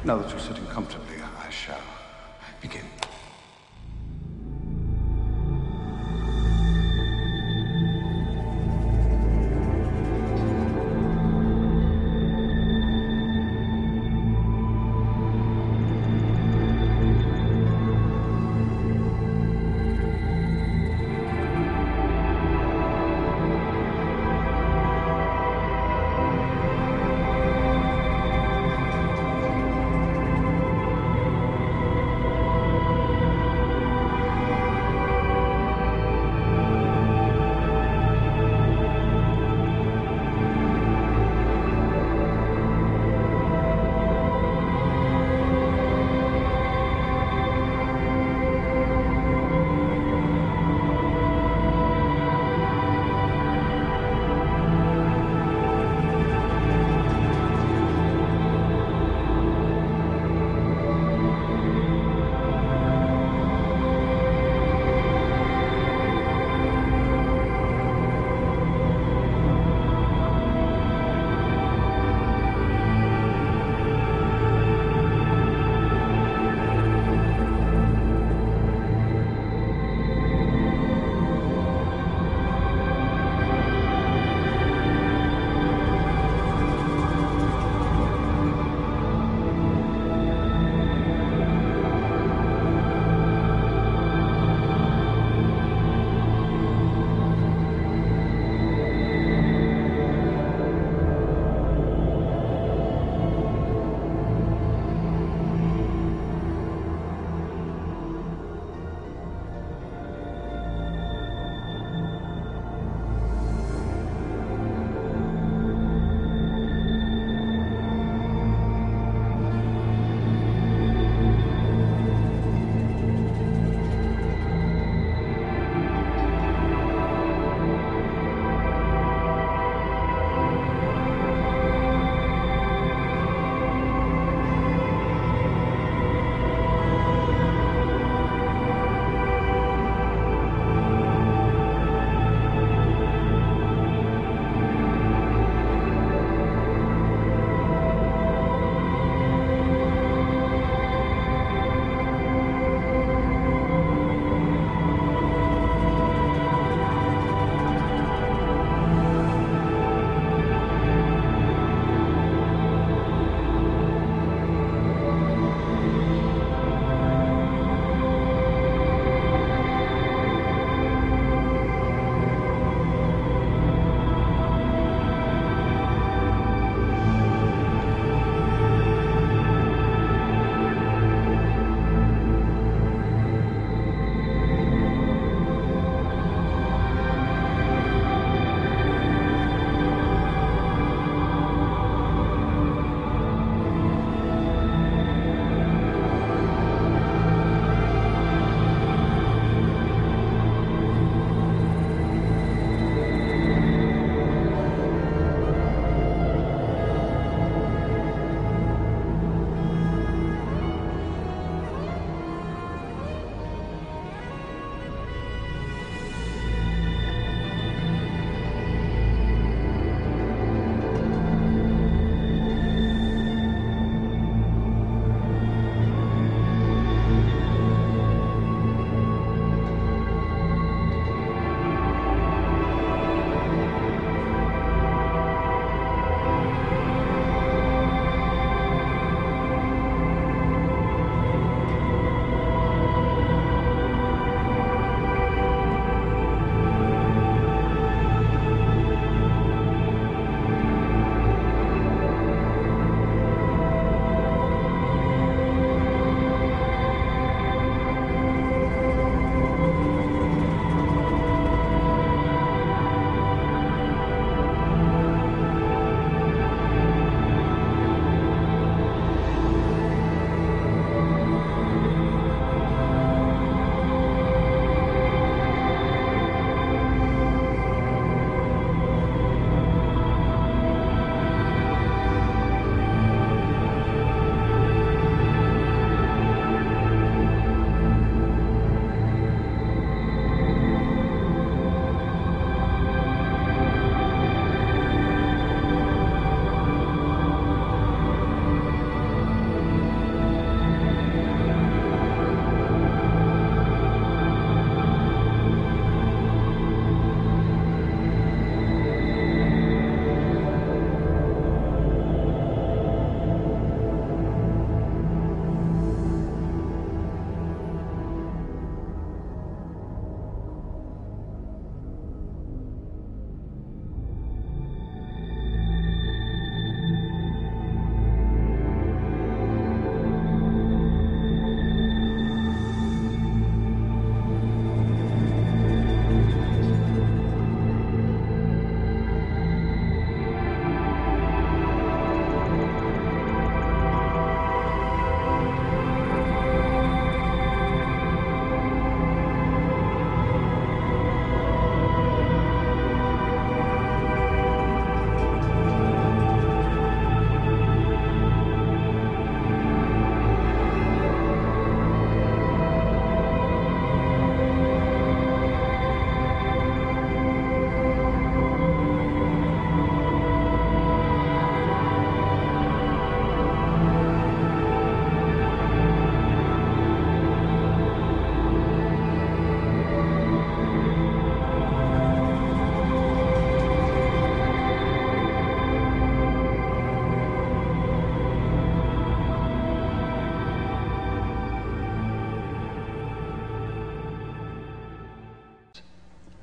Now that you're sitting comfortably, I shall begin.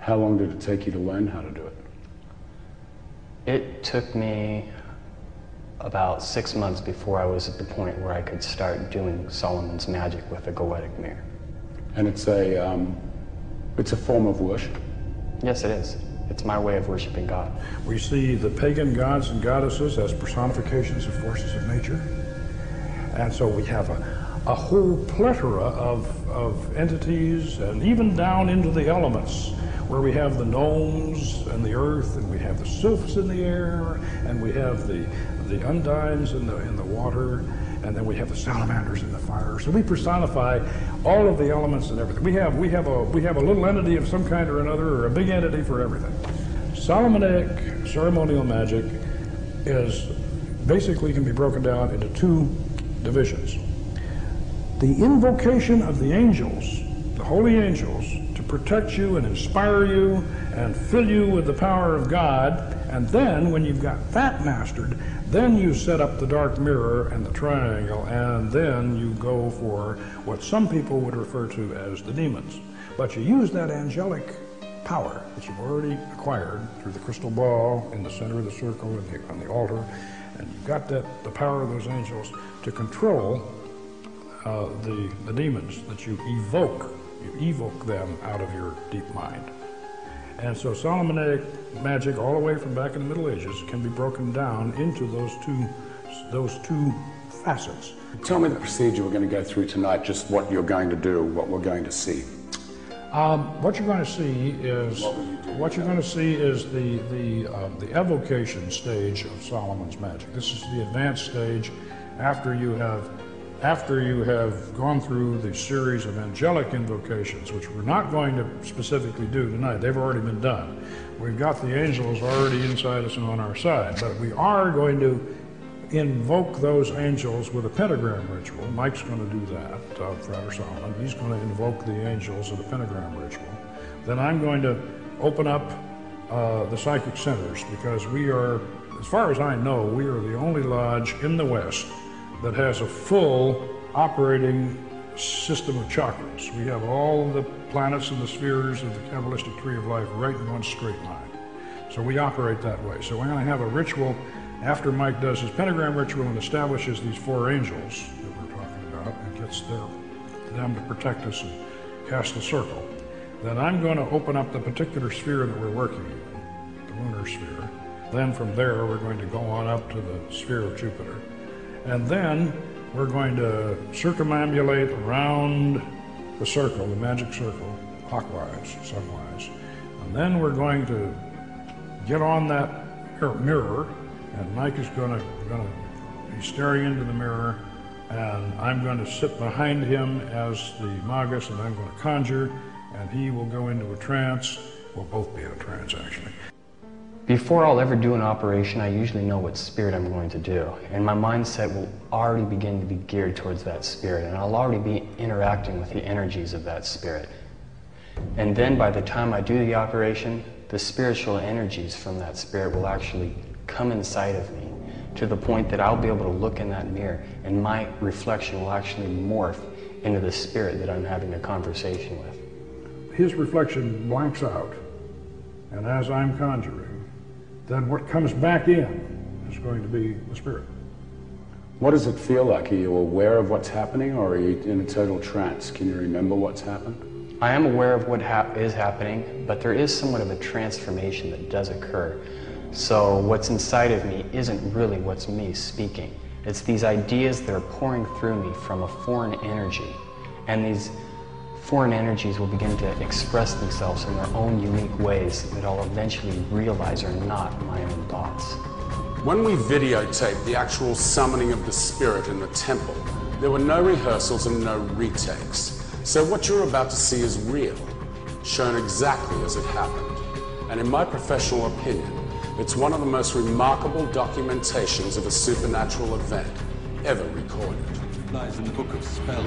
How long did it take you to learn how to do it? It took me about 6 months before I was at the point where I could start doing Solomon's magic with a goetic mirror. And it's a form of worship? Yes, it is. It's my way of worshiping God. We see the pagan gods and goddesses as personifications of forces of nature. And so we have a whole plethora of entities, and even down into the elements, where we have the gnomes and the earth, and we have the sylphs in the air, and we have the undines in the water, and then we have the salamanders in the fire. So we personify all of the elements and everything. We have a little entity of some kind or another, or a big entity for everything. Solomonic ceremonial magic is basically can be broken down into two divisions. The invocation of the angels, the holy angels, to protect you and inspire you and fill you with the power of God, and then when you've got that mastered, then you set up the dark mirror and the triangle, and then you go for what some people would refer to as the demons. But you use that angelic power that you've already acquired through the crystal ball in the center of the circle and on the altar, and you've got the power of those angels to control the demons that you evoke. You evoke them out of your deep mind. And so Solomonic magic, all the way from back in the Middle Ages, can be broken down into those two facets. Tell me the procedure we're going to go through tonight, just what you're going to do, what we're going to see. What you're going to see is the evocation stage of Solomon's magic. This is the advanced stage after you have gone through the series of angelic invocations, which we're not going to specifically do tonight. They've already been done. We've got the angels already inside us and on our side, but we are going to invoke those angels with a pentagram ritual. Mike's going to do that, Frater Salomon. He's going to invoke the angels with a pentagram ritual. Then I'm going to open up the psychic centers, because we are, as far as I know, we are the only lodge in the West that has a full operating system of chakras. We have all the planets and the spheres of the Kabbalistic tree of life right in one straight line. So we operate that way. So we're going to have a ritual after Mike does his pentagram ritual and establishes these four angels that we're talking about and gets them to protect us and cast the circle. Then I'm going to open up the particular sphere that we're working in, the lunar sphere. Then from there we're going to go on up to the sphere of Jupiter. And then we're going to circumambulate around the circle, the magic circle, clockwise, sunwise. And then we're going to get on that mirror, and Mike is going to be staring into the mirror, and I'm going to sit behind him as the magus, and I'm going to conjure, and he will go into a trance. We'll both be in a trance, actually. Before I'll ever do an operation, I usually know what spirit I'm going to do, and my mindset will already begin to be geared towards that spirit, and I'll already be interacting with the energies of that spirit. And then by the time I do the operation, the spiritual energies from that spirit will actually come inside of me, to the point that I'll be able to look in that mirror, and my reflection will actually morph into the spirit that I'm having a conversation with. His reflection blanks out, and as I'm conjuring, then what comes back in is going to be the spirit. What does it feel like? Are you aware of what's happening, or are you in a total trance? Can you remember what's happened? I am aware of what is happening, but there is somewhat of a transformation that does occur. So what's inside of me isn't really what's me speaking. It's these ideas that are pouring through me from a foreign energy, and these foreign energies will begin to express themselves in their own unique ways that I'll eventually realize are not my own thoughts. When we videotaped the actual summoning of the spirit in the temple, there were no rehearsals and no retakes. So what you're about to see is real, shown exactly as it happened. And in my professional opinion, it's one of the most remarkable documentations of a supernatural event ever recorded. Lies in the book of spells.